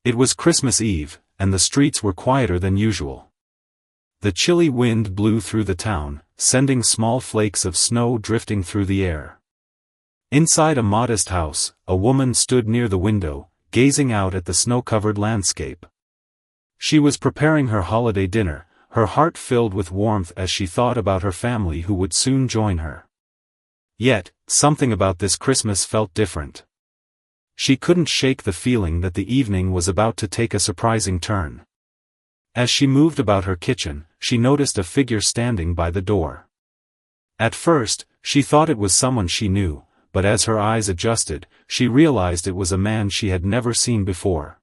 It was Christmas Eve, and the streets were quieter than usual. The chilly wind blew through the town, sending small flakes of snow drifting through the air. Inside a modest house, a woman stood near the window, gazing out at the snow-covered landscape. She was preparing her holiday dinner, her heart filled with warmth as she thought about her family who would soon join her. Yet, something about this Christmas felt different. She couldn't shake the feeling that the evening was about to take a surprising turn. As she moved about her kitchen, she noticed a figure standing by the door. At first, she thought it was someone she knew, but as her eyes adjusted, she realized it was a man she had never seen before.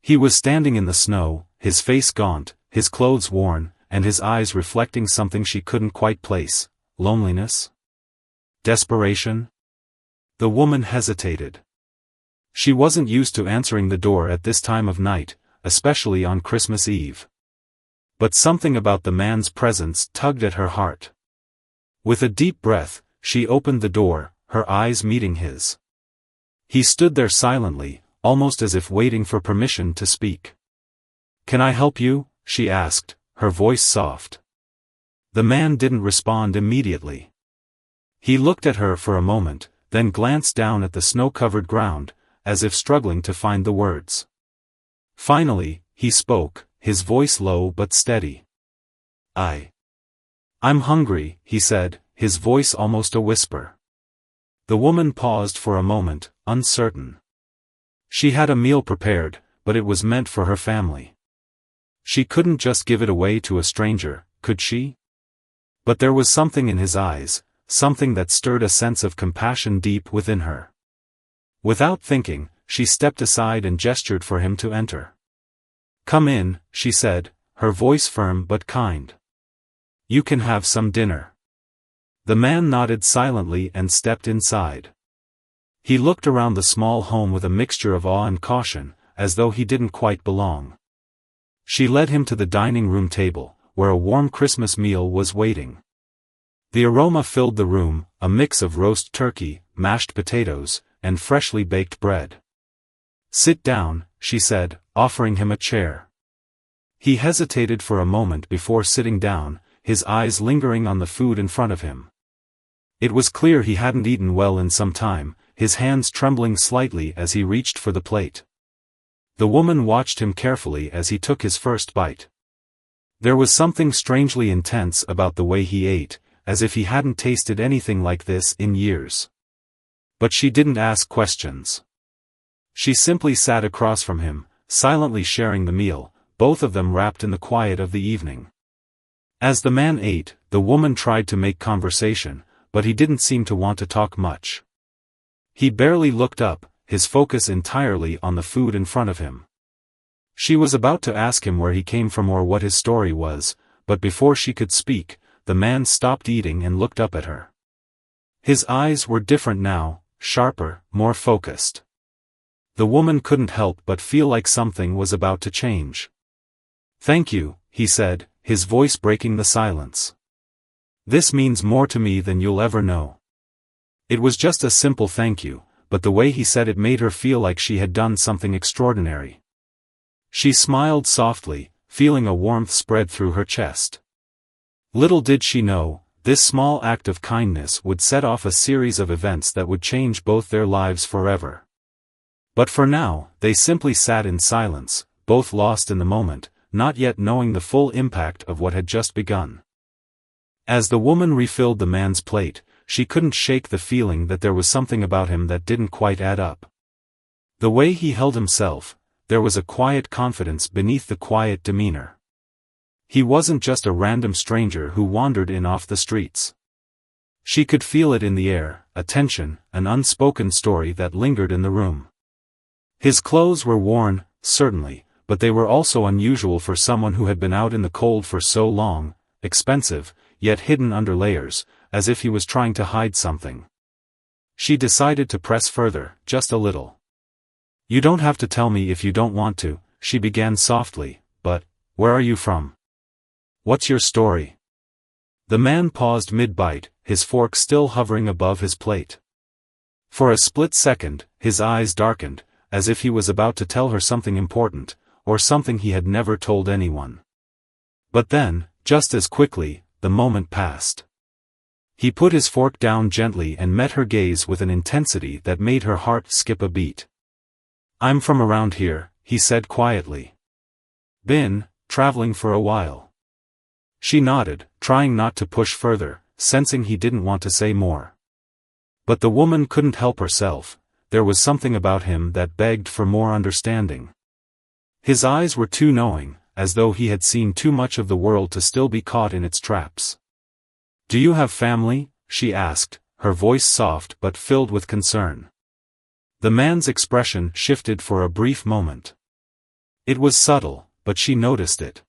He was standing in the snow, his face gaunt, his clothes worn, and his eyes reflecting something she couldn't quite place. Loneliness? Desperation? The woman hesitated. She wasn't used to answering the door at this time of night, especially on Christmas Eve. But something about the man's presence tugged at her heart. With a deep breath, she opened the door, her eyes meeting his. He stood there silently, almost as if waiting for permission to speak. "Can I help you?" she asked, her voice soft. The man didn't respond immediately. He looked at her for a moment, then glanced down at the snow-covered ground, as if struggling to find the words. Finally, he spoke, his voice low but steady. I'm hungry," he said, his voice almost a whisper. The woman paused for a moment, uncertain. She had a meal prepared, but it was meant for her family. She couldn't just give it away to a stranger, could she? But there was something in his eyes, something that stirred a sense of compassion deep within her. Without thinking, she stepped aside and gestured for him to enter. "Come in," she said, her voice firm but kind. "You can have some dinner." The man nodded silently and stepped inside. He looked around the small home with a mixture of awe and caution, as though he didn't quite belong. She led him to the dining room table, where a warm Christmas meal was waiting. The aroma filled the room, a mix of roast turkey, mashed potatoes, and freshly baked bread. "Sit down," she said, offering him a chair. He hesitated for a moment before sitting down, his eyes lingering on the food in front of him. It was clear he hadn't eaten well in some time, his hands trembling slightly as he reached for the plate. The woman watched him carefully as he took his first bite. There was something strangely intense about the way he ate, as if he hadn't tasted anything like this in years. But she didn't ask questions. She simply sat across from him, silently sharing the meal, both of them wrapped in the quiet of the evening. As the man ate, the woman tried to make conversation, but he didn't seem to want to talk much. He barely looked up, his focus entirely on the food in front of him. She was about to ask him where he came from or what his story was, but before she could speak, the man stopped eating and looked up at her. His eyes were different now, sharper, more focused. The woman couldn't help but feel like something was about to change. "Thank you," he said, his voice breaking the silence. "This means more to me than you'll ever know." It was just a simple thank you, but the way he said it made her feel like she had done something extraordinary. She smiled softly, feeling a warmth spread through her chest. Little did she know, this small act of kindness would set off a series of events that would change both their lives forever. But for now, they simply sat in silence, both lost in the moment, not yet knowing the full impact of what had just begun. As the woman refilled the man's plate, she couldn't shake the feeling that there was something about him that didn't quite add up. The way he held himself, there was a quiet confidence beneath the quiet demeanor. He wasn't just a random stranger who wandered in off the streets. She could feel it in the air, a tension, an unspoken story that lingered in the room. His clothes were worn, certainly, but they were also unusual for someone who had been out in the cold for so long, expensive, yet hidden under layers, as if he was trying to hide something. She decided to press further, just a little. "You don't have to tell me if you don't want to," she began softly, "but, where are you from? What's your story?" The man paused mid-bite, his fork still hovering above his plate. For a split second, his eyes darkened, as if he was about to tell her something important, or something he had never told anyone. But then, just as quickly, the moment passed. He put his fork down gently and met her gaze with an intensity that made her heart skip a beat. "I'm from around here," he said quietly. "Been traveling for a while." She nodded, trying not to push further, sensing he didn't want to say more. But the woman couldn't help herself. There was something about him that begged for more understanding. His eyes were too knowing, as though he had seen too much of the world to still be caught in its traps. "Do you have family?" she asked, her voice soft but filled with concern. The man's expression shifted for a brief moment. It was subtle, but she noticed it.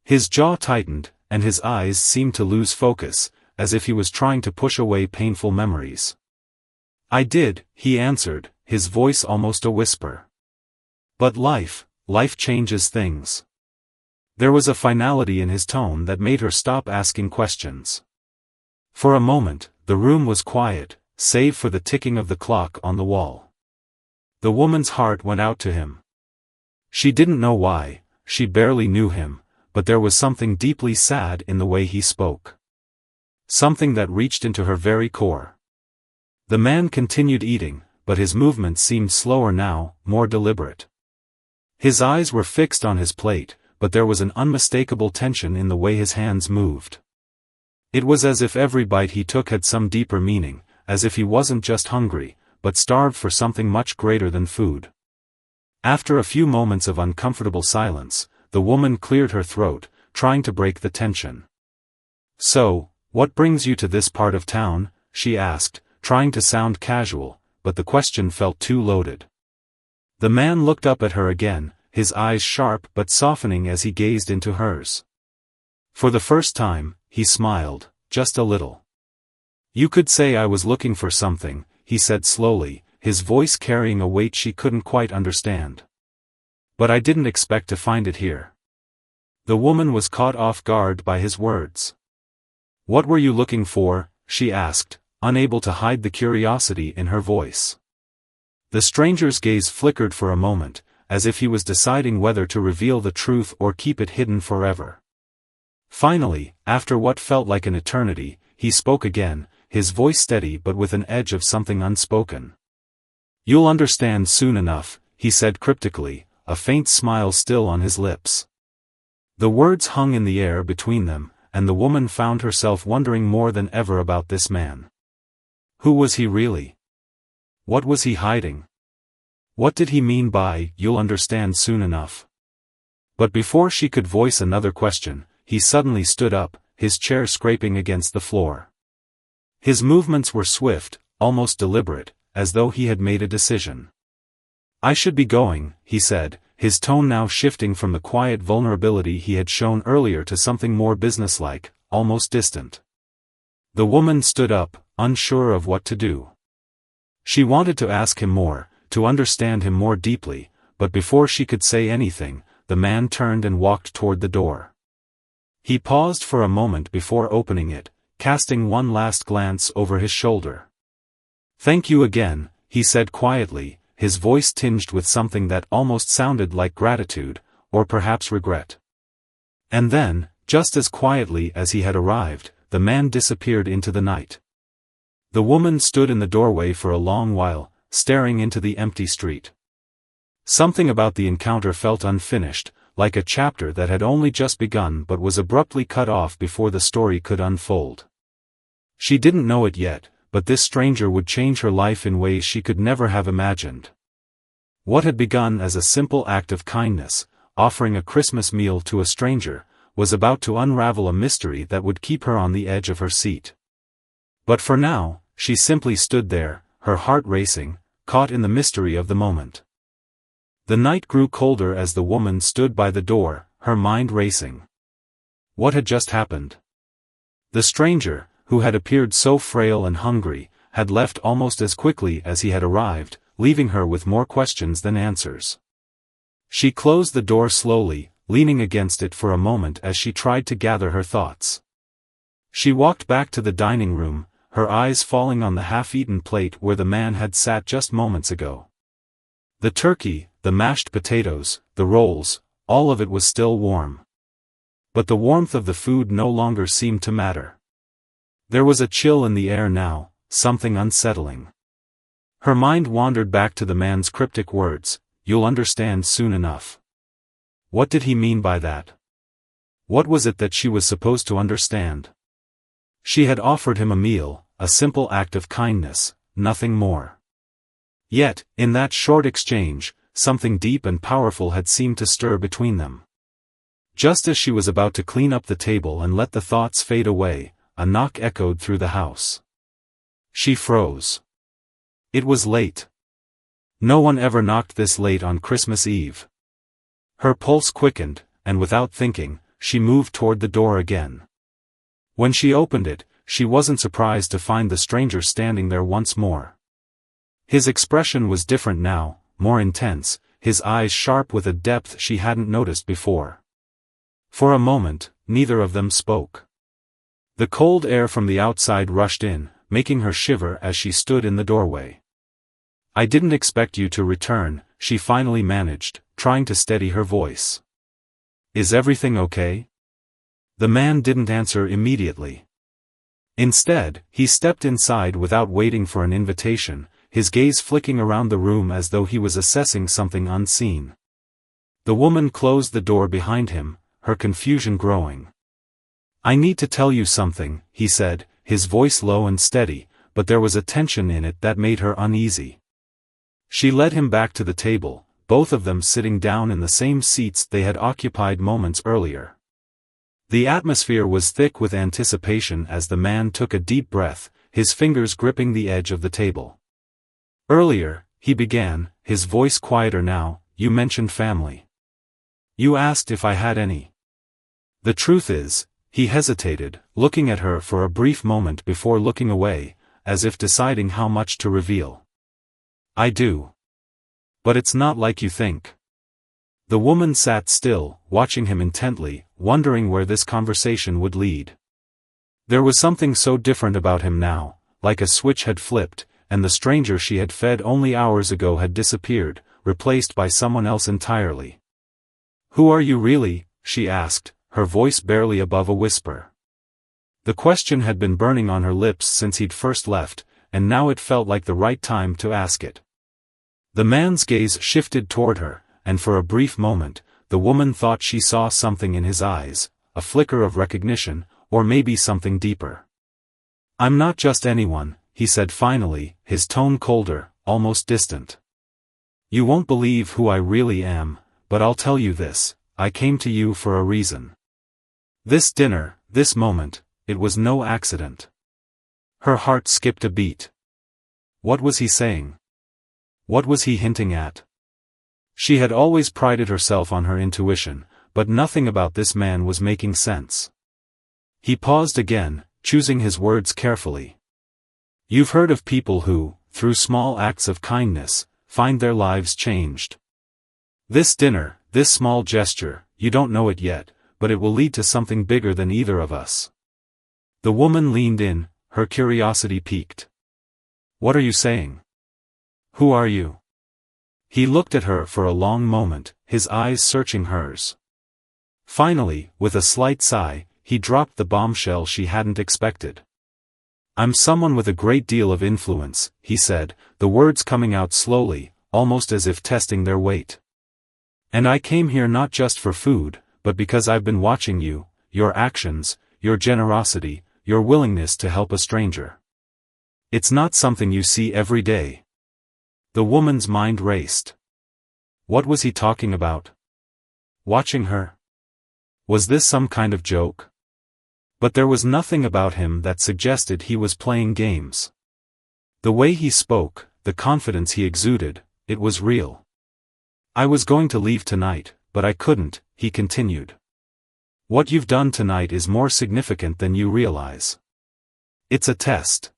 His jaw tightened, and his eyes seemed to lose focus, as if he was trying to push away painful memories. "I did," he answered, his voice almost a whisper. "But life changes things." There was a finality in his tone that made her stop asking questions. For a moment, the room was quiet, save for the ticking of the clock on the wall. The woman's heart went out to him. She didn't know why, she barely knew him, but there was something deeply sad in the way he spoke. Something that reached into her very core. The man continued eating, but his movements seemed slower now, more deliberate. His eyes were fixed on his plate, but there was an unmistakable tension in the way his hands moved. It was as if every bite he took had some deeper meaning, as if he wasn't just hungry, but starved for something much greater than food. After a few moments of uncomfortable silence, the woman cleared her throat, trying to break the tension. "So, what brings you to this part of town?" she asked, trying to sound casual, but the question felt too loaded. The man looked up at her again, his eyes sharp but softening as he gazed into hers. For the first time, he smiled, just a little. "You could say I was looking for something," he said slowly, his voice carrying a weight she couldn't quite understand. "But I didn't expect to find it here." The woman was caught off guard by his words. "What were you looking for?" she asked, unable to hide the curiosity in her voice. The stranger's gaze flickered for a moment, as if he was deciding whether to reveal the truth or keep it hidden forever. Finally, after what felt like an eternity, he spoke again, his voice steady but with an edge of something unspoken. "You'll understand soon enough," he said cryptically, a faint smile still on his lips. The words hung in the air between them, and the woman found herself wondering more than ever about this man. Who was he really? What was he hiding? What did he mean by, "you'll understand soon enough"? But before she could voice another question, he suddenly stood up, his chair scraping against the floor. His movements were swift, almost deliberate, as though he had made a decision. "I should be going," he said, his tone now shifting from the quiet vulnerability he had shown earlier to something more businesslike, almost distant. The woman stood up, unsure of what to do. She wanted to ask him more, to understand him more deeply, but before she could say anything, the man turned and walked toward the door. He paused for a moment before opening it, casting one last glance over his shoulder. "Thank you again," he said quietly, his voice tinged with something that almost sounded like gratitude, or perhaps regret. And then, just as quietly as he had arrived, the man disappeared into the night. The woman stood in the doorway for a long while, staring into the empty street. Something about the encounter felt unfinished, like a chapter that had only just begun but was abruptly cut off before the story could unfold. She didn't know it yet, but this stranger would change her life in ways she could never have imagined. What had begun as a simple act of kindness, offering a Christmas meal to a stranger, was about to unravel a mystery that would keep her on the edge of her seat. But for now, she simply stood there, her heart racing, caught in the mystery of the moment. The night grew colder as the woman stood by the door, her mind racing. What had just happened? The stranger, who had appeared so frail and hungry, had left almost as quickly as he had arrived, leaving her with more questions than answers. She closed the door slowly, leaning against it for a moment as she tried to gather her thoughts. She walked back to the dining room, her eyes falling on the half-eaten plate where the man had sat just moments ago. The turkey, the mashed potatoes, the rolls, all of it was still warm. But the warmth of the food no longer seemed to matter. There was a chill in the air now, something unsettling. Her mind wandered back to the man's cryptic words, "You'll understand soon enough." What did he mean by that? What was it that she was supposed to understand? She had offered him a meal, a simple act of kindness, nothing more. Yet, in that short exchange, something deep and powerful had seemed to stir between them. Just as she was about to clean up the table and let the thoughts fade away, a knock echoed through the house. She froze. It was late. No one ever knocked this late on Christmas Eve. Her pulse quickened, and without thinking, she moved toward the door again. When she opened it, she wasn't surprised to find the stranger standing there once more. His expression was different now, more intense, his eyes sharp with a depth she hadn't noticed before. For a moment, neither of them spoke. The cold air from the outside rushed in, making her shiver as she stood in the doorway. "I didn't expect you to return," she finally managed, trying to steady her voice. "Is everything okay?" The man didn't answer immediately. Instead, he stepped inside without waiting for an invitation, his gaze flicking around the room as though he was assessing something unseen. The woman closed the door behind him, her confusion growing. "I need to tell you something," he said, his voice low and steady, but there was a tension in it that made her uneasy. She led him back to the table, both of them sitting down in the same seats they had occupied moments earlier. The atmosphere was thick with anticipation as the man took a deep breath, his fingers gripping the edge of the table. "Earlier," he began, his voice quieter now, "you mentioned family. You asked if I had any. The truth is," he hesitated, looking at her for a brief moment before looking away, as if deciding how much to reveal. "I do. But it's not like you think." The woman sat still, watching him intently, wondering where this conversation would lead. There was something so different about him now, like a switch had flipped, and the stranger she had fed only hours ago had disappeared, replaced by someone else entirely. "Who are you really?" she asked, her voice barely above a whisper. The question had been burning on her lips since he'd first left, and now it felt like the right time to ask it. The man's gaze shifted toward her, and for a brief moment, the woman thought she saw something in his eyes, a flicker of recognition, or maybe something deeper. "I'm not just anyone," he said finally, his tone colder, almost distant. "You won't believe who I really am, but I'll tell you this, I came to you for a reason. This dinner, this moment, it was no accident." Her heart skipped a beat. What was he saying? What was he hinting at? She had always prided herself on her intuition, but nothing about this man was making sense. He paused again, choosing his words carefully. "You've heard of people who, through small acts of kindness, find their lives changed. This dinner, this small gesture, you don't know it yet, but it will lead to something bigger than either of us." The woman leaned in, her curiosity piqued. "What are you saying? Who are you?" He looked at her for a long moment, his eyes searching hers. Finally, with a slight sigh, he dropped the bombshell she hadn't expected. "I'm someone with a great deal of influence," he said, the words coming out slowly, almost as if testing their weight. "And I came here not just for food, but because I've been watching you, your actions, your generosity, your willingness to help a stranger. It's not something you see every day." The woman's mind raced. What was he talking about? Watching her? Was this some kind of joke? But there was nothing about him that suggested he was playing games. The way he spoke, the confidence he exuded, it was real. "I was going to leave tonight, but I couldn't," he continued. "What you've done tonight is more significant than you realize. It's a test.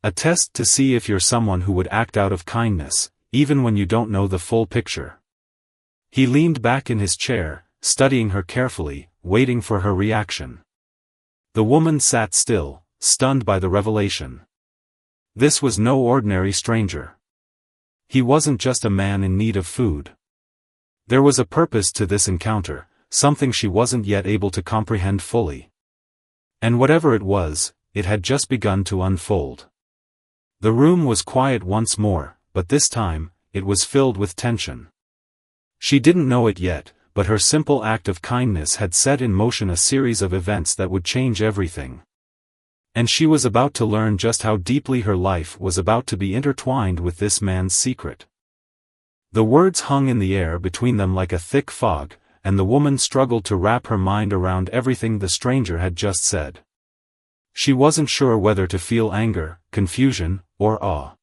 A test to see if you're someone who would act out of kindness, even when you don't know the full picture." He leaned back in his chair, studying her carefully, waiting for her reaction. The woman sat still, stunned by the revelation. This was no ordinary stranger. He wasn't just a man in need of food. There was a purpose to this encounter, something she wasn't yet able to comprehend fully. And whatever it was, it had just begun to unfold. The room was quiet once more, but this time, it was filled with tension. She didn't know it yet, but her simple act of kindness had set in motion a series of events that would change everything. And she was about to learn just how deeply her life was about to be intertwined with this man's secret. The words hung in the air between them like a thick fog, and the woman struggled to wrap her mind around everything the stranger had just said. She wasn't sure whether to feel anger, confusion, or awe.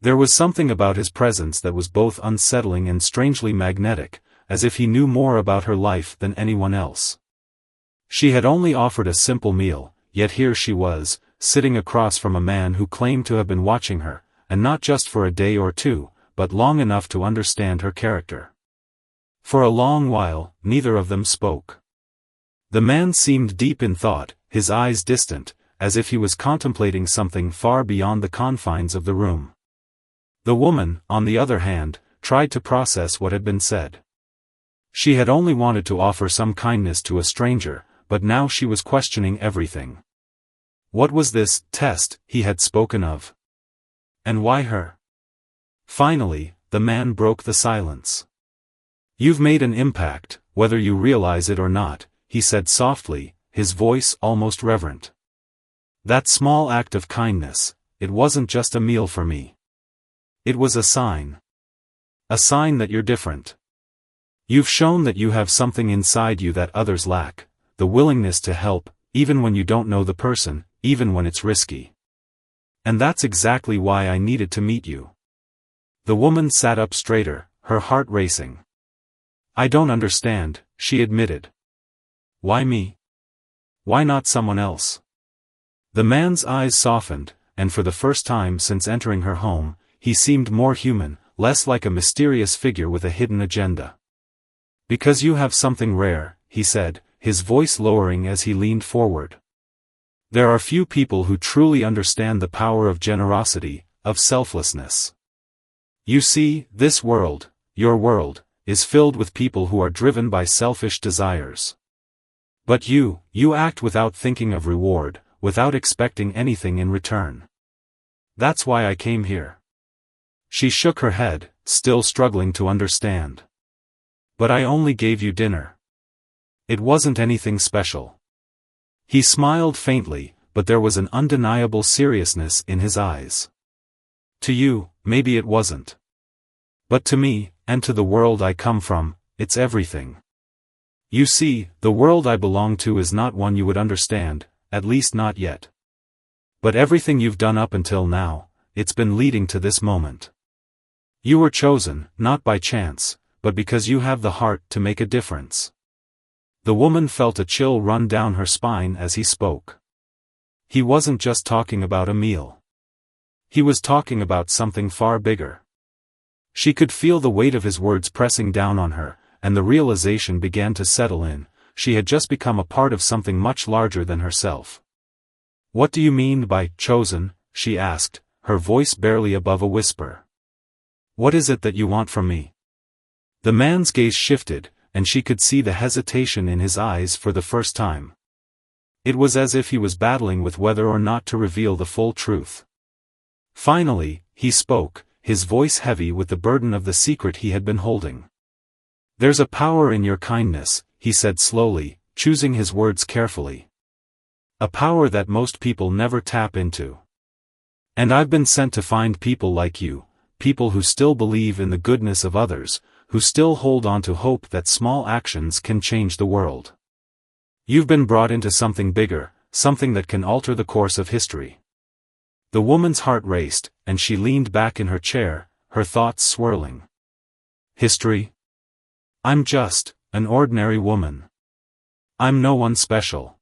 There was something about his presence that was both unsettling and strangely magnetic, as if he knew more about her life than anyone else. She had only offered a simple meal, yet here she was, sitting across from a man who claimed to have been watching her, and not just for a day or two, but long enough to understand her character. For a long while, neither of them spoke. The man seemed deep in thought, his eyes distant, as if he was contemplating something far beyond the confines of the room. The woman, on the other hand, tried to process what had been said. She had only wanted to offer some kindness to a stranger, but now she was questioning everything. What was this test he had spoken of? And why her? Finally, the man broke the silence. "You've made an impact, whether you realize it or not," he said softly, his voice almost reverent. "That small act of kindness, it wasn't just a meal for me. It was a sign. A sign that you're different. You've shown that you have something inside you that others lack, the willingness to help, even when you don't know the person, even when it's risky. And that's exactly why I needed to meet you." The woman sat up straighter, her heart racing. "I don't understand," she admitted. "Why me? Why not someone else?" The man's eyes softened, and for the first time since entering her home, he seemed more human, less like a mysterious figure with a hidden agenda. "Because you have something rare," he said, his voice lowering as he leaned forward. "There are few people who truly understand the power of generosity, of selflessness. You see, this world, your world, is filled with people who are driven by selfish desires. But you act without thinking of reward, without expecting anything in return. That's why I came here." She shook her head, still struggling to understand. "But I only gave you dinner. It wasn't anything special." He smiled faintly, but there was an undeniable seriousness in his eyes. "To you, maybe it wasn't. But to me, and to the world I come from, it's everything. You see, the world I belong to is not one you would understand, at least not yet. But everything you've done up until now, it's been leading to this moment. You were chosen, not by chance, but because you have the heart to make a difference." The woman felt a chill run down her spine as he spoke. He wasn't just talking about a meal. He was talking about something far bigger. She could feel the weight of his words pressing down on her, and the realization began to settle in, she had just become a part of something much larger than herself. "What do you mean by chosen?" she asked, her voice barely above a whisper. "What is it that you want from me?" The man's gaze shifted, and she could see the hesitation in his eyes for the first time. It was as if he was battling with whether or not to reveal the full truth. Finally, he spoke, his voice heavy with the burden of the secret he had been holding. "There's a power in your kindness," he said slowly, choosing his words carefully. "A power that most people never tap into. And I've been sent to find people like you, people who still believe in the goodness of others, who still hold on to hope that small actions can change the world. You've been brought into something bigger, something that can alter the course of history." The woman's heart raced, and she leaned back in her chair, her thoughts swirling. "History? I'm just an ordinary woman. I'm no one special."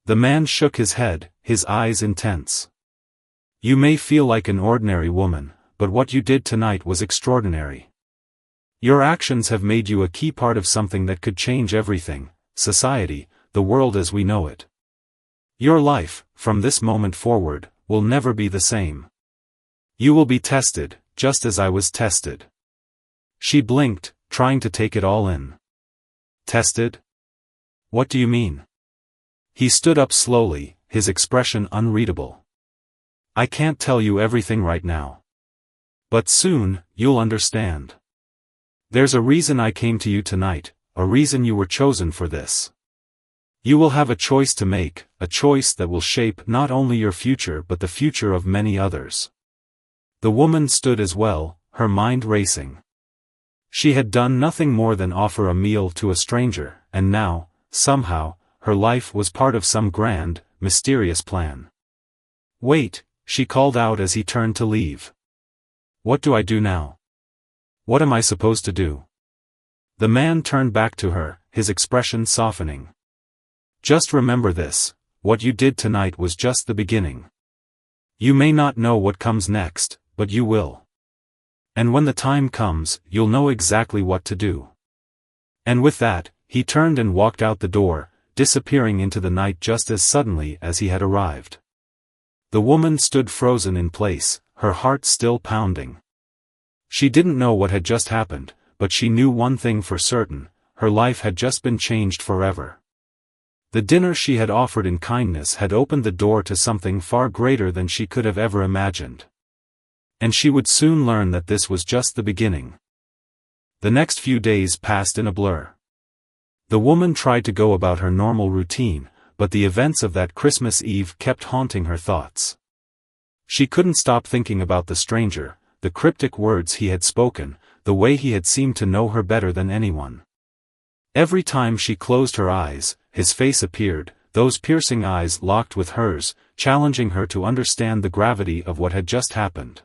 The man shook his head, his eyes intense. "You may feel like an ordinary woman, but what you did tonight was extraordinary. Your actions have made you a key part of something that could change everything, society, the world as we know it. Your life, from this moment forward, will never be the same. You will be tested, just as I was tested. She blinked, trying to take it all in. Tested? What do you mean? He stood up slowly, his expression unreadable. I can't tell you everything right now. But soon, you'll understand. There's a reason I came to you tonight, a reason you were chosen for this. You will have a choice to make, a choice that will shape not only your future but the future of many others. The woman stood as well, her mind racing. She had done nothing more than offer a meal to a stranger, and now, somehow, her life was part of some grand, mysterious plan. Wait, she called out as he turned to leave. What do I do now? What am I supposed to do? The man turned back to her, his expression softening. Just remember this, what you did tonight was just the beginning. You may not know what comes next, but you will. And when the time comes, you'll know exactly what to do. And with that, he turned and walked out the door, disappearing into the night just as suddenly as he had arrived. The woman stood frozen in place, her heart still pounding. She didn't know what had just happened, but she knew one thing for certain, her life had just been changed forever. The dinner she had offered in kindness had opened the door to something far greater than she could have ever imagined. And she would soon learn that this was just the beginning. The next few days passed in a blur. The woman tried to go about her normal routine, but the events of that Christmas Eve kept haunting her thoughts. She couldn't stop thinking about the stranger, the cryptic words he had spoken, the way he had seemed to know her better than anyone. Every time she closed her eyes, his face appeared, those piercing eyes locked with hers, challenging her to understand the gravity of what had just happened.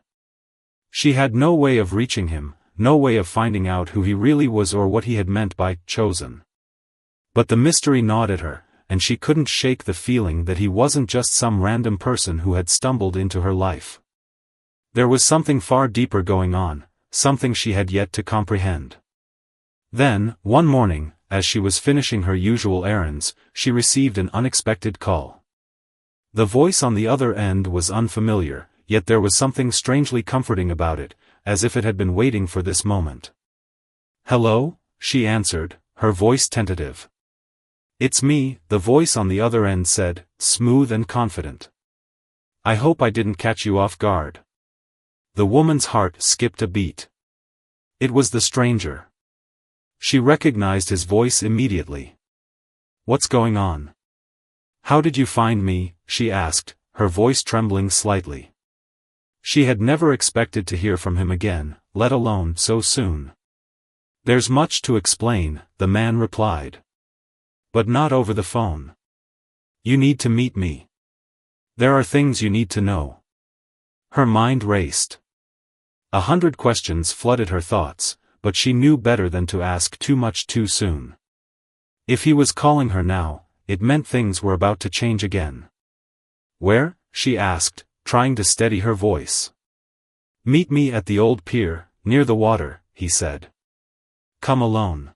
She had no way of reaching him, no way of finding out who he really was or what he had meant by chosen. But the mystery gnawed at her, and she couldn't shake the feeling that he wasn't just some random person who had stumbled into her life. There was something far deeper going on, something she had yet to comprehend. Then, one morning, as she was finishing her usual errands, she received an unexpected call. The voice on the other end was unfamiliar, yet there was something strangely comforting about it, as if it had been waiting for this moment. Hello? She answered, her voice tentative. It's me, the voice on the other end said, smooth and confident. I hope I didn't catch you off guard. The woman's heart skipped a beat. It was the stranger. She recognized his voice immediately. What's going on? How did you find me? She asked, her voice trembling slightly. She had never expected to hear from him again, let alone so soon. There's much to explain, the man replied. But not over the phone. You need to meet me. There are things you need to know. Her mind raced. 100 questions flooded her thoughts, but she knew better than to ask too much too soon. If he was calling her now, it meant things were about to change again. Where? She asked, trying to steady her voice. Meet me at the old pier, near the water, he said. Come alone.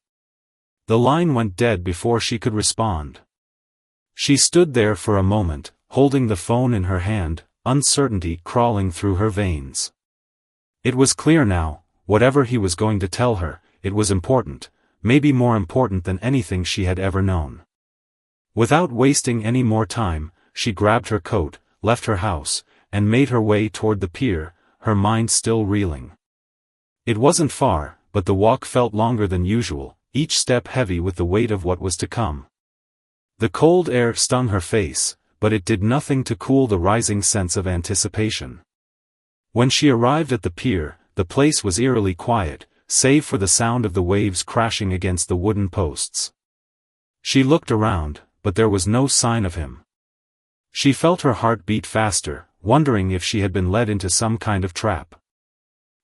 The line went dead before she could respond. She stood there for a moment, holding the phone in her hand, uncertainty crawling through her veins. It was clear now, whatever he was going to tell her, it was important, maybe more important than anything she had ever known. Without wasting any more time, she grabbed her coat, left her house, and made her way toward the pier, her mind still reeling. It wasn't far, but the walk felt longer than usual, each step heavy with the weight of what was to come. The cold air stung her face, but it did nothing to cool the rising sense of anticipation. When she arrived at the pier, the place was eerily quiet, save for the sound of the waves crashing against the wooden posts. She looked around, but there was no sign of him. She felt her heart beat faster, wondering if she had been led into some kind of trap.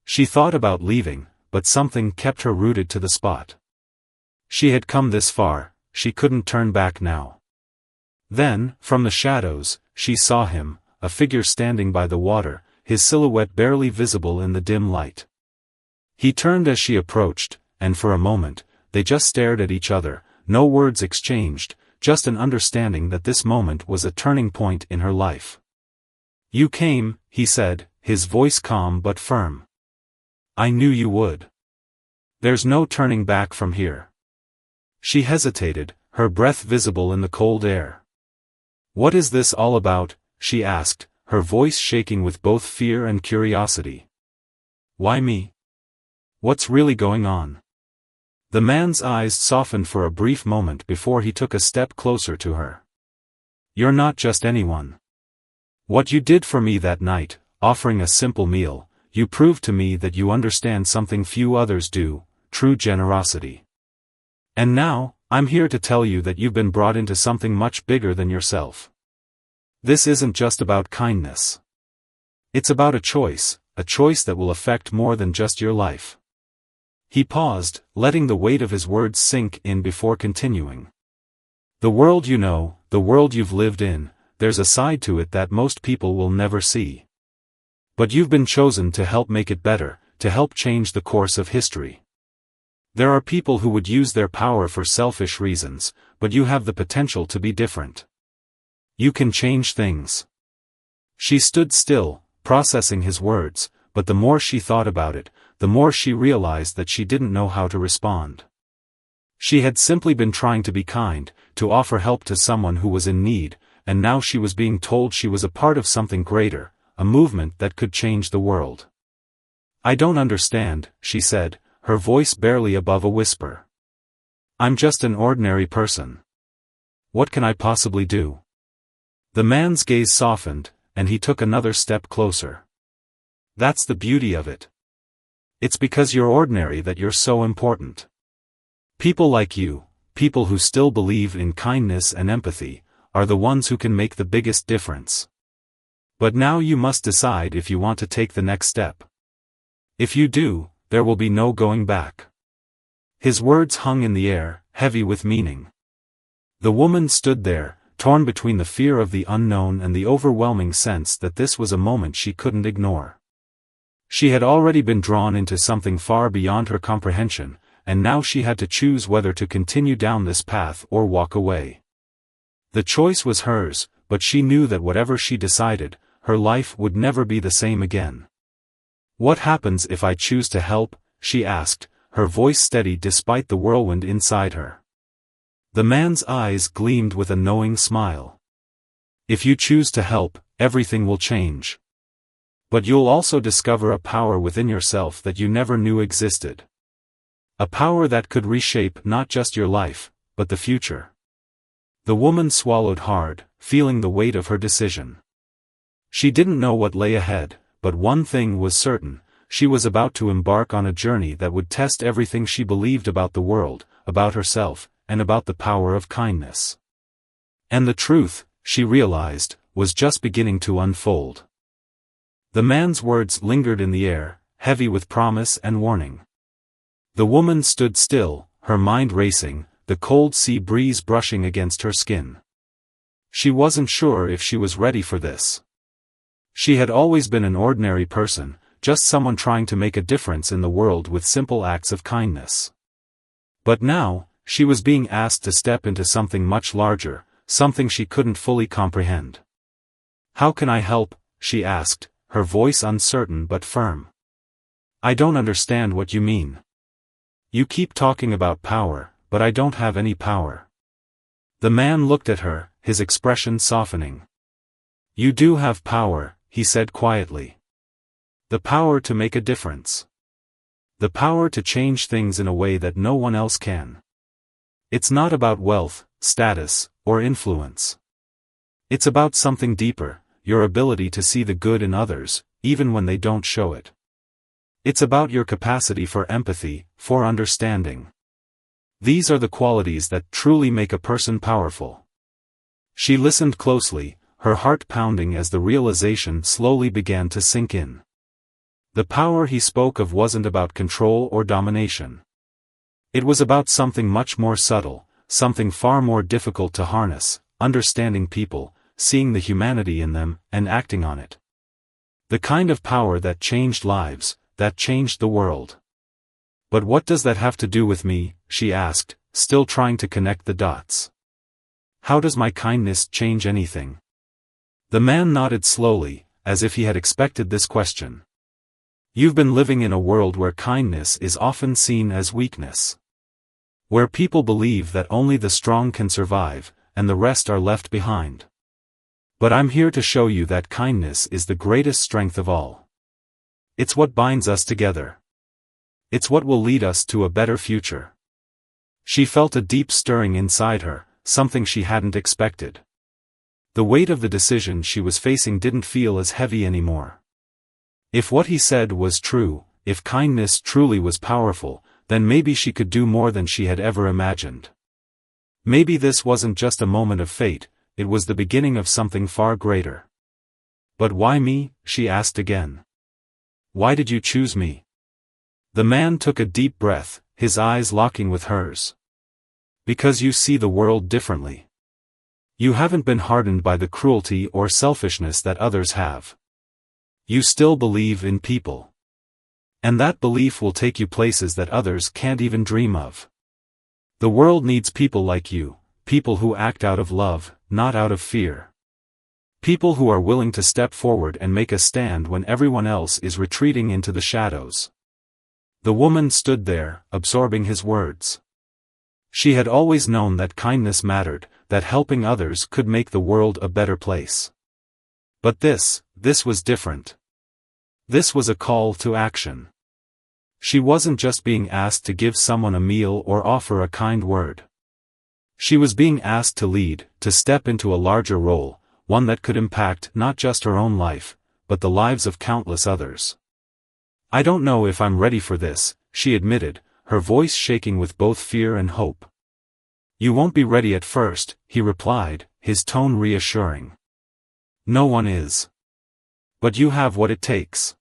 She thought about leaving, but something kept her rooted to the spot. She had come this far, she couldn't turn back now. Then, from the shadows, she saw him, a figure standing by the water, his silhouette barely visible in the dim light. He turned as she approached, and for a moment, they just stared at each other, no words exchanged, just an understanding that this moment was a turning point in her life. You came, he said, his voice calm but firm. I knew you would. There's no turning back from here. She hesitated, her breath visible in the cold air. What is this all about? She asked, her voice shaking with both fear and curiosity. Why me? What's really going on? The man's eyes softened for a brief moment before he took a step closer to her. You're not just anyone. What you did for me that night, offering a simple meal, you proved to me that you understand something few others do, true generosity. And now, I'm here to tell you that you've been brought into something much bigger than yourself. This isn't just about kindness. It's about a choice that will affect more than just your life. He paused, letting the weight of his words sink in before continuing. The world you know, the world you've lived in, there's a side to it that most people will never see. But you've been chosen to help make it better, to help change the course of history. There are people who would use their power for selfish reasons, but you have the potential to be different. You can change things. She stood still, processing his words, but the more she thought about it, the more she realized that she didn't know how to respond. She had simply been trying to be kind, to offer help to someone who was in need, and now she was being told she was a part of something greater, a movement that could change the world. I don't understand, she said, her voice barely above a whisper. I'm just an ordinary person. What can I possibly do? The man's gaze softened, and he took another step closer. That's the beauty of it. It's because you're ordinary that you're so important. People like you, people who still believe in kindness and empathy, are the ones who can make the biggest difference. But now you must decide if you want to take the next step. If you do, there will be no going back. His words hung in the air, heavy with meaning. The woman stood there, torn between the fear of the unknown and the overwhelming sense that this was a moment she couldn't ignore. She had already been drawn into something far beyond her comprehension, and now she had to choose whether to continue down this path or walk away. The choice was hers, but she knew that whatever she decided, her life would never be the same again. What happens if I choose to help? She asked, her voice steady despite the whirlwind inside her. The man's eyes gleamed with a knowing smile. If you choose to help, everything will change. But you'll also discover a power within yourself that you never knew existed. A power that could reshape not just your life, but the future. The woman swallowed hard, feeling the weight of her decision. She didn't know what lay ahead, but one thing was certain, she was about to embark on a journey that would test everything she believed about the world, about herself, and about the power of kindness. And the truth, she realized, was just beginning to unfold. The man's words lingered in the air, heavy with promise and warning. The woman stood still, her mind racing, the cold sea breeze brushing against her skin. She wasn't sure if she was ready for this. She had always been an ordinary person, just someone trying to make a difference in the world with simple acts of kindness. But now, she was being asked to step into something much larger, something she couldn't fully comprehend. How can I help? She asked, her voice uncertain but firm. I don't understand what you mean. You keep talking about power, but I don't have any power. The man looked at her, his expression softening. You do have power, he said quietly. The power to make a difference. The power to change things in a way that no one else can. It's not about wealth, status, or influence. It's about something deeper, your ability to see the good in others, even when they don't show it. It's about your capacity for empathy, for understanding. These are the qualities that truly make a person powerful. She listened closely, her heart pounding as the realization slowly began to sink in. The power he spoke of wasn't about control or domination. It was about something much more subtle, something far more difficult to harness, understanding people, seeing the humanity in them, and acting on it. The kind of power that changed lives, that changed the world. But what does that have to do with me? She asked, still trying to connect the dots. How does my kindness change anything? The man nodded slowly, as if he had expected this question. You've been living in a world where kindness is often seen as weakness. Where people believe that only the strong can survive, and the rest are left behind. But I'm here to show you that kindness is the greatest strength of all. It's what binds us together. It's what will lead us to a better future. She felt a deep stirring inside her, something she hadn't expected. The weight of the decision she was facing didn't feel as heavy anymore. If what he said was true, if kindness truly was powerful, then maybe she could do more than she had ever imagined. Maybe this wasn't just a moment of fate, it was the beginning of something far greater. But why me? She asked again. Why did you choose me? The man took a deep breath, his eyes locking with hers. Because you see the world differently. You haven't been hardened by the cruelty or selfishness that others have. You still believe in people. And that belief will take you places that others can't even dream of. The world needs people like you, people who act out of love, not out of fear. People who are willing to step forward and make a stand when everyone else is retreating into the shadows. The woman stood there, absorbing his words. She had always known that kindness mattered, that helping others could make the world a better place. But this was different. This was a call to action. She wasn't just being asked to give someone a meal or offer a kind word. She was being asked to lead, to step into a larger role, one that could impact not just her own life, but the lives of countless others. I don't know if I'm ready for this, she admitted, her voice shaking with both fear and hope. You won't be ready at first, he replied, his tone reassuring. No one is. But you have what it takes.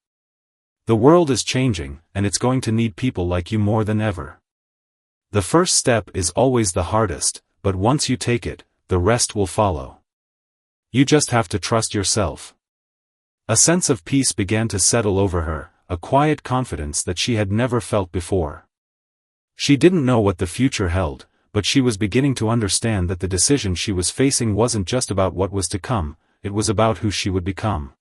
The world is changing, and it's going to need people like you more than ever. The first step is always the hardest, but once you take it, the rest will follow. You just have to trust yourself. A sense of peace began to settle over her, a quiet confidence that she had never felt before. She didn't know what the future held, but she was beginning to understand that the decision she was facing wasn't just about what was to come, it was about who she would become.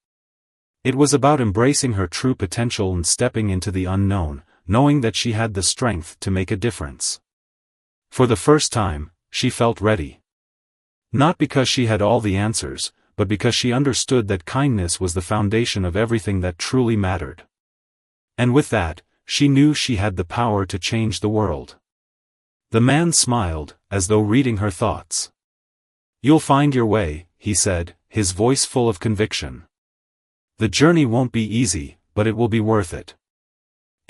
It was about embracing her true potential and stepping into the unknown, knowing that she had the strength to make a difference. For the first time, she felt ready. Not because she had all the answers, but because she understood that kindness was the foundation of everything that truly mattered. And with that, she knew she had the power to change the world. The man smiled, as though reading her thoughts. You'll find your way, he said, his voice full of conviction. The journey won't be easy, but it will be worth it.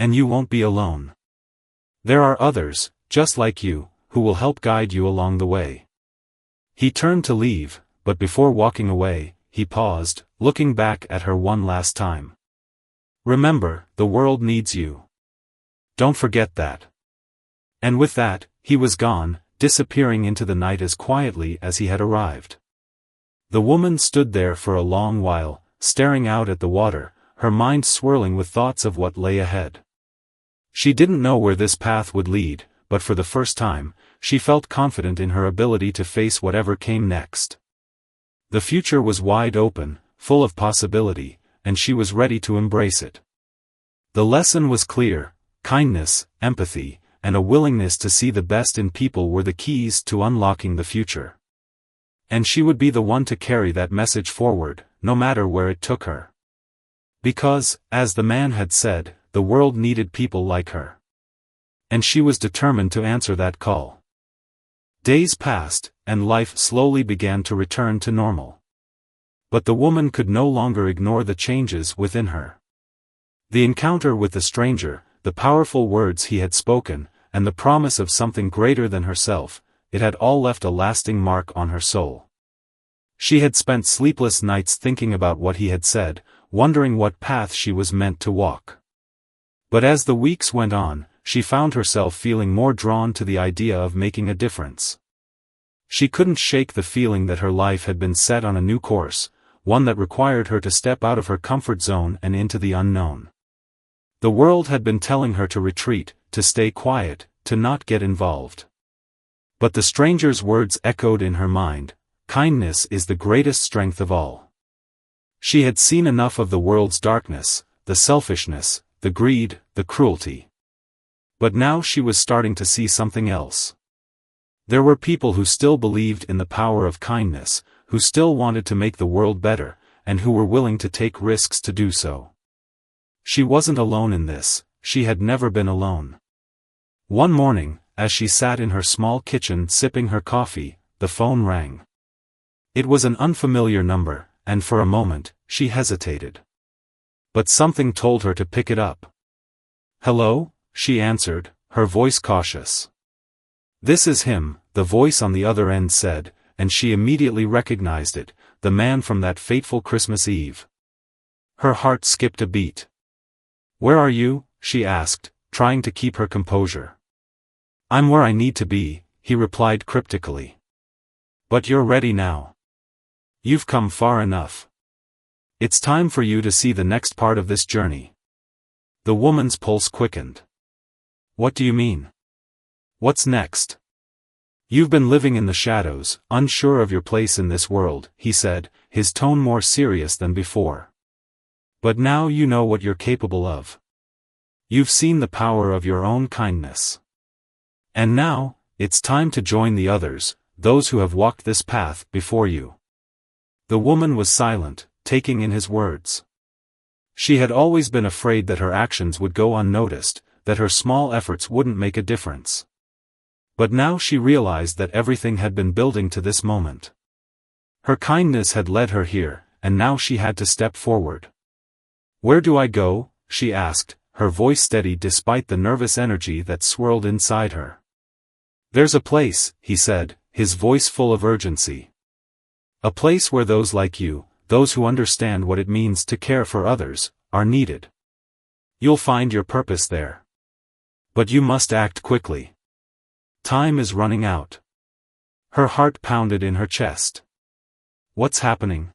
And you won't be alone. There are others, just like you, who will help guide you along the way. He turned to leave, but before walking away, he paused, looking back at her one last time. Remember, the world needs you. Don't forget that. And with that, he was gone, disappearing into the night as quietly as he had arrived. The woman stood there for a long while, staring out at the water, her mind swirling with thoughts of what lay ahead. She didn't know where this path would lead, but for the first time, she felt confident in her ability to face whatever came next. The future was wide open, full of possibility, and she was ready to embrace it. The lesson was clear: kindness, empathy, and a willingness to see the best in people were the keys to unlocking the future. And she would be the one to carry that message forward, no matter where it took her. Because, as the man had said, the world needed people like her. And she was determined to answer that call. Days passed, and life slowly began to return to normal. But the woman could no longer ignore the changes within her. The encounter with the stranger, the powerful words he had spoken, and the promise of something greater than herself, it had all left a lasting mark on her soul. She had spent sleepless nights thinking about what he had said, wondering what path she was meant to walk. But as the weeks went on, she found herself feeling more drawn to the idea of making a difference. She couldn't shake the feeling that her life had been set on a new course, one that required her to step out of her comfort zone and into the unknown. The world had been telling her to retreat, to stay quiet, to not get involved. But the stranger's words echoed in her mind: kindness is the greatest strength of all. She had seen enough of the world's darkness, the selfishness, the greed, the cruelty. But now she was starting to see something else. There were people who still believed in the power of kindness, who still wanted to make the world better, and who were willing to take risks to do so. She wasn't alone in this, she had never been alone. One morning, as she sat in her small kitchen sipping her coffee, the phone rang. It was an unfamiliar number, and for a moment, she hesitated. But something told her to pick it up. "Hello?" she answered, her voice cautious. "This is him," the voice on the other end said, and she immediately recognized it, the man from that fateful Christmas Eve. Her heart skipped a beat. "Where are you?" she asked, trying to keep her composure. "I'm where I need to be," he replied cryptically. "But you're ready now. You've come far enough. It's time for you to see the next part of this journey." The woman's pulse quickened. "What do you mean? What's next?" "You've been living in the shadows, unsure of your place in this world," he said, his tone more serious than before. "But now you know what you're capable of. You've seen the power of your own kindness. And now, it's time to join the others, those who have walked this path before you." The woman was silent, taking in his words. She had always been afraid that her actions would go unnoticed, that her small efforts wouldn't make a difference. But now she realized that everything had been building to this moment. Her kindness had led her here, and now she had to step forward. "Where do I go?" she asked, her voice steady despite the nervous energy that swirled inside her. "There's a place," he said, his voice full of urgency. "A place where those like you, those who understand what it means to care for others, are needed. You'll find your purpose there. But you must act quickly. Time is running out." Her heart pounded in her chest. "What's happening?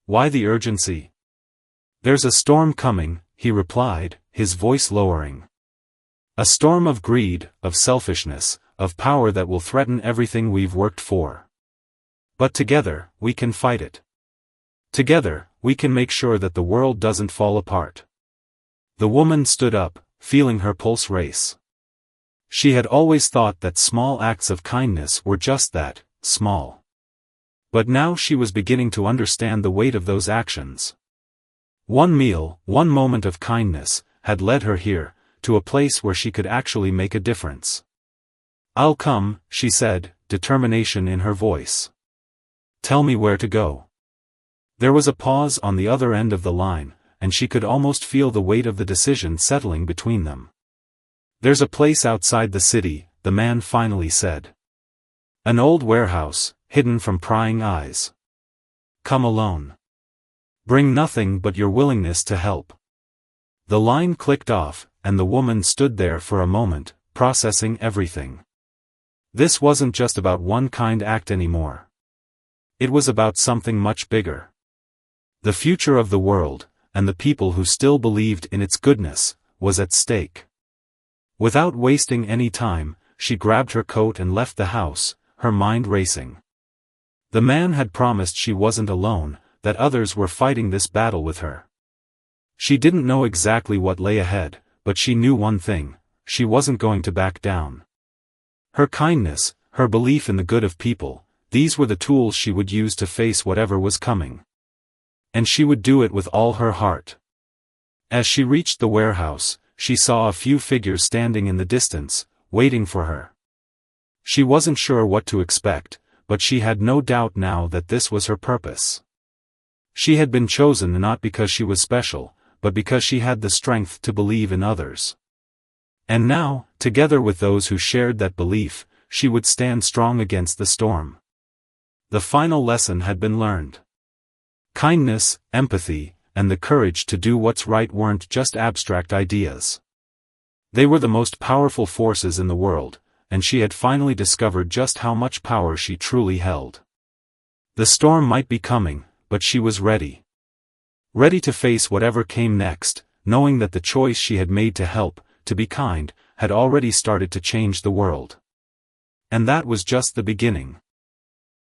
Why the urgency?" "There's a storm coming," he replied, his voice lowering. "A storm of greed, of selfishness, of power that will threaten everything we've worked for. But together, we can fight it. Together, we can make sure that the world doesn't fall apart." The woman stood up, feeling her pulse race. She had always thought that small acts of kindness were just that, small. But now she was beginning to understand the weight of those actions. One meal, one moment of kindness, had led her here, to a place where she could actually make a difference. "I'll come," she said, determination in her voice. "Tell me where to go." There was a pause on the other end of the line, and she could almost feel the weight of the decision settling between them. "There's a place outside the city," the man finally said. "An old warehouse, hidden from prying eyes. Come alone. Bring nothing but your willingness to help." The line clicked off, and the woman stood there for a moment, processing everything. This wasn't just about one kind act anymore. It was about something much bigger. The future of the world, and the people who still believed in its goodness, was at stake. Without wasting any time, she grabbed her coat and left the house, her mind racing. The man had promised she wasn't alone, that others were fighting this battle with her. She didn't know exactly what lay ahead, but she knew one thing: she wasn't going to back down. Her kindness, her belief in the good of people, these were the tools she would use to face whatever was coming. And she would do it with all her heart. As she reached the warehouse, she saw a few figures standing in the distance, waiting for her. She wasn't sure what to expect, but she had no doubt now that this was her purpose. She had been chosen not because she was special, but because she had the strength to believe in others. And now, together with those who shared that belief, she would stand strong against the storm. The final lesson had been learned. Kindness, empathy, and the courage to do what's right weren't just abstract ideas. They were the most powerful forces in the world, and she had finally discovered just how much power she truly held. The storm might be coming, but she was ready. Ready to face whatever came next, knowing that the choice she had made to help, to be kind, had already started to change the world. And that was just the beginning.